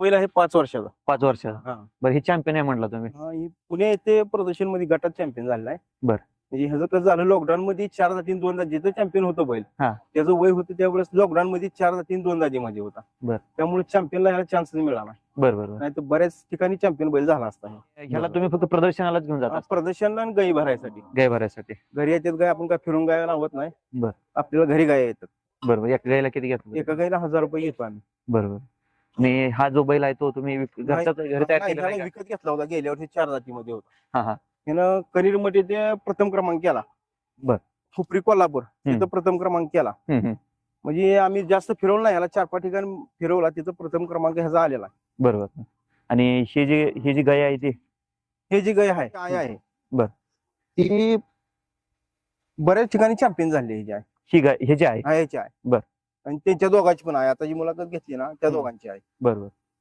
पहिला आहे 5 वर्षाचा. 5 वर्षाचा. हा. बरं, हे चॅम्पियन आहे म्हटलं तुम्ही. ही पुणे येथे प्रदर्शन मध्ये गटात चॅम्पियन झालेला आहे. बर. म्हणजे ह्याचं कसं झालं, लॉकडाऊन मध्ये 4 जातीन 2 जाती जिथं चॅम्पियन होतं बैल, हा. त्याचं वय होतं त्यावेळेस लॉकडाऊन मध्ये 4 जातीन 2 जातीमध्ये होता. बर. त्यामुळे चॅम्पियनला ह्याला चान्स मिळाला, बरोबर. नाही तर बऱ्याच ठिकाणी चॅम्पियन बैल झाला असता. ह्याला तुम्ही फक्त प्रदर्शनालाच घेऊन जाता? प्रदर्शनला आणि गाई भरायसाठी. गाय भरायसाठी. घरी येतात गाय, आपण काय फिरून गाय लावत नाही. बर. आपल्याला घरी गाय येतात. बरोबर. एका गायला किती घेतलं? एका गायला 1000 रुपये घेतो आम्ही. बरोबर. आणि हा जो बैल आहे तो तुम्ही घरी तयार केला नाही, विकत घेतला होता. गेल्या वर्षी 4 जातीमध्ये होता. हा. त्यानं कनेर मध्ये ते प्रथम क्रमांक केला. बर. खुपरी कोल्हापूर तिथं प्रथम क्रमांक केला. म्हणजे आम्ही जास्त फिरवलं नाही, ह्याला 4-5 ठिकाणी फिरवला, तिथं प्रथम क्रमांक ह्याचा आलेला. बरोबर. आणि ही जी गाय आहे ती, हे जी गाय आहे बर, ती बऱ्याच ठिकाणी चॅम्पियन झाली. ही आहे, ही गाय ह्याची आहे. ह्याची आहे. बर. आणि त्यांच्या दोघांची पण आहे. आता जी मुलाखत घेतली ना, त्या दोघांची आहे. बरोबर.